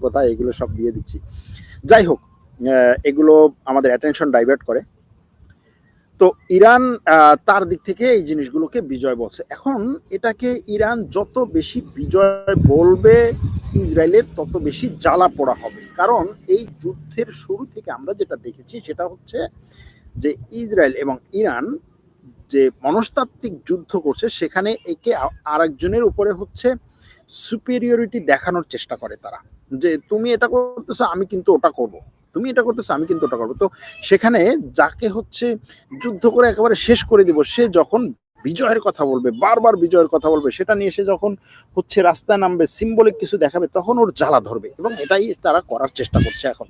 কথা এগুলো সব দিয়ে দিচ্ছি। যাই হোক, এগুলো আমাদের অ্যাটেনশন ডাইভার্ট করে। তো ইরান তার দিক থেকে এই জিনিসগুলোকে বিজয় বলছে। এখন এটাকে ইরান যত বেশি বিজয় বলবে ইসরায়েলের, তত বেশি জ্বালা পোড়া হবে। কারণ এই যুদ্ধের শুরু থেকে আমরা যেটা দেখেছি সেটা হচ্ছে যে ইসরায়েল এবং ইরান যে মনস্তাত্ত্বিক যুদ্ধ করছে, সেখানে একে আরেকজনের উপরে হচ্ছে সুপিরিয়রিটি দেখানোর চেষ্টা করে তারা, যে তুমি এটা করতেছো আমি কিন্তু ওটা করব, তুমি এটা করতেছো আমি কিন্তু ওটা করবো। তো সেখানে যাকে হচ্ছে যুদ্ধ করে একেবারে শেষ করে দিব, সে যখন বিজয়ের কথা বলবে, বারবার বিজয়ের কথা বলবে, সেটা নিয়ে সে যখন হচ্ছে রাস্তায় নামবে, সিম্বলিক কিছু দেখাবে, তখন ওর জ্বালা ধরবে। এবং এটাই তারা করার চেষ্টা করছে এখন,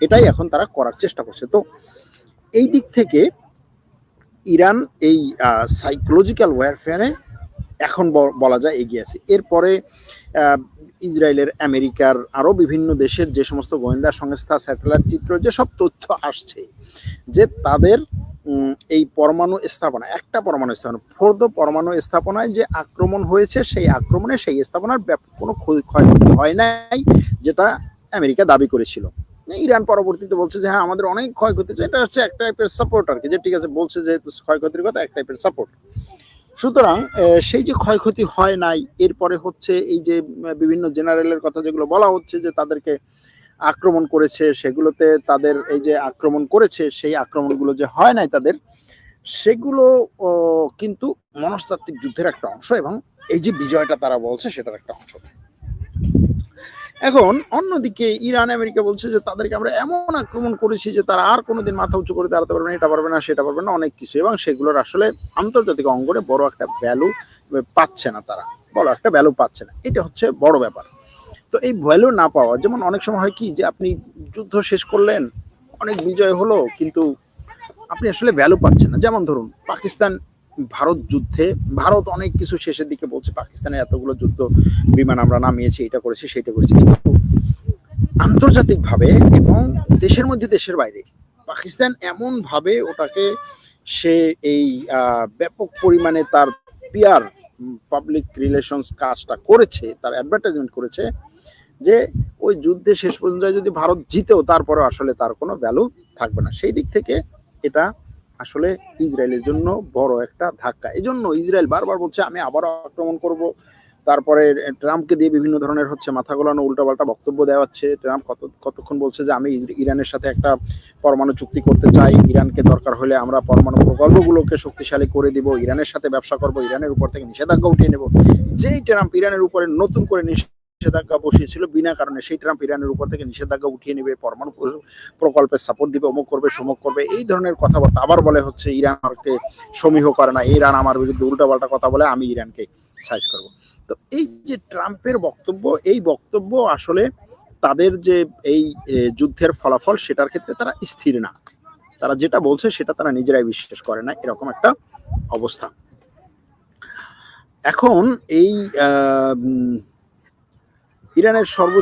এটাই এখন তারা করার চেষ্টা করছে। তো এই দিক থেকে ইরান এই সাইকোলজিক্যাল ওয়ারফেয়ারে এখন বলা যায় এগিয়ে আছে। এরপরে ইসরায়েলের, আমেরিকার, আরও বিভিন্ন দেশের যে সমস্ত গোয়েন্দা সংস্থা, স্যাটেলাইট চিত্র, যেসব তথ্য আসছে যে তাদের এই পরমাণু স্থাপনা, একটা পরমাণু স্থাপনা, ফোর্দ পরমাণু স্থাপনায় যে আক্রমণ হয়েছে, সেই আক্রমণে সেই স্থাপনার ব্যাপক কোনো ক্ষয়ক্ষতি হয় নাই, যেটা আমেরিকা দাবি করেছিল। ইরান পরবর্তীতে বলছে যে হ্যাঁ আমাদের অনেক ক্ষয়ক্ষতি, এটা হচ্ছে এক টাইপের সাপোর্ট আর কি, যে ঠিক আছে বলছে যেহেতু ক্ষয়ক্ষতির কথা, এক টাইপের সাপোর্ট। সুতরাং সেই যে ক্ষয়ক্ষতি হয় নাই, এরপরে হচ্ছে এই যে বিভিন্ন জেনারেলের কথা যেগুলো বলা হচ্ছে যে তাদেরকে আক্রমণ করেছে, সেগুলোতে তাদের এই যে আক্রমণ করেছে, সেই আক্রমণগুলো যে হয় নাই তাদের, সেগুলো কিন্তু মনস্তাত্ত্বিক যুদ্ধের একটা অংশ, এবং এই যে বিজয়টা তারা বলছে সেটার একটা অংশ। এখন অন্যদিকে ইরান, আমেরিকা বলছে যে তাদেরকে আমরা এমন আক্রমণ করেছি যে তারা আর কোনোদিন মাথা উঁচু করে দাঁড়াতে পারবে না, এটা পারবে না, সেটা পারবে না, অনেক কিছু, এবং সেগুলোর আসলে আন্তর্জাতিক অঙ্গনে বড় একটা ভ্যালু পাচ্ছে না, তারা বড় একটা ভ্যালু পাচ্ছে না। এটা হচ্ছে বড় ব্যাপার। তো এই ভ্যালু না পাওয়া, যেমন অনেক সময় হয় কি যে আপনি যুদ্ধ শেষ করলেন, অনেক বিজয় হলো, কিন্তু আপনি আসলে ভ্যালু পাচ্ছেন না। যেমন ধরুন পাকিস্তান ভারত যুদ্ধে, ভারত অনেক কিছু শেষের দিকে বলছে পাকিস্তানের এতগুলো যুদ্ধ বিমান আমরা নামিয়েছি, এটা করেছি সেটা করেছি, কিন্তু আন্তর্জাতিকভাবে এবং দেশের মধ্যে দেশের বাইরে পাকিস্তান এমন ভাবে ওটাকে সে এই ব্যাপক পরিমাণে তার পিআর, পাবলিক রিলেশনস কাজটা করেছে, তার অ্যাডভার্টাইজমেন্ট করেছে, যে ওই যুদ্ধে শেষ পর্যন্ত যদি ভারত জিতেও তারপরে আসলে তার কোনো ভ্যালু থাকবে না। সেই দিক থেকে এটা আসলে ইসরায়েলের জন্য বড় একটা ধাক্কা। এই জন্য ইসরায়েল বারবার বলছে আমি আবারও আক্রমণ করব। তারপরে ট্রাম্পকে দিয়ে বিভিন্ন ধরনের হচ্ছে মাথা গোলানো উল্টাপাল্টা বক্তব্য দেওয়া হচ্ছে। ট্রাম্প কতক্ষণ বলছে যে আমি ইরানের সাথে একটা পরমাণু চুক্তি করতে চাই, ইরানকে দরকার হলে আমরা পরমাণু প্রকল্পগুলোকে শক্তিশালী করে দিব, ইরানের সাথে ব্যবসা করব, ইরানের উপর থেকে নিষেধাজ্ঞা উঠিয়ে নেব। যেই ট্রাম্প ইরানের উপরে নতুন করে নিষেধাজ্ঞা বসিয়েছিল বিনা কারণে, সেই ট্রাম্প ইরানের উপর থেকে নিষেধাজ্ঞা উঠিয়ে নেবে, পরমাণু প্রকল্পের সাপোর্ট দিবে, অমুক করবে, সমুক করবে, এই ধরনের কথাবার্তা। আবার বলে হচ্ছে ইরানকে সমীহ করে না, ইরান আমার বিরুদ্ধে উল্টাপাল্টা কথা বলে, আমি ইরানকে সাইজ করব। তো এই যে ট্রাম্পের বক্তব্য, এই বক্তব্য আসলে তাদের যে এই যুদ্ধের ফলাফল, সেটার ক্ষেত্রে তারা স্থির না, তারা যেটা বলছে সেটা তারা নিজেরাই বিশ্বাস করে না, এরকম একটা অবস্থা। এখন এই ইরানের সর্বোচ্চ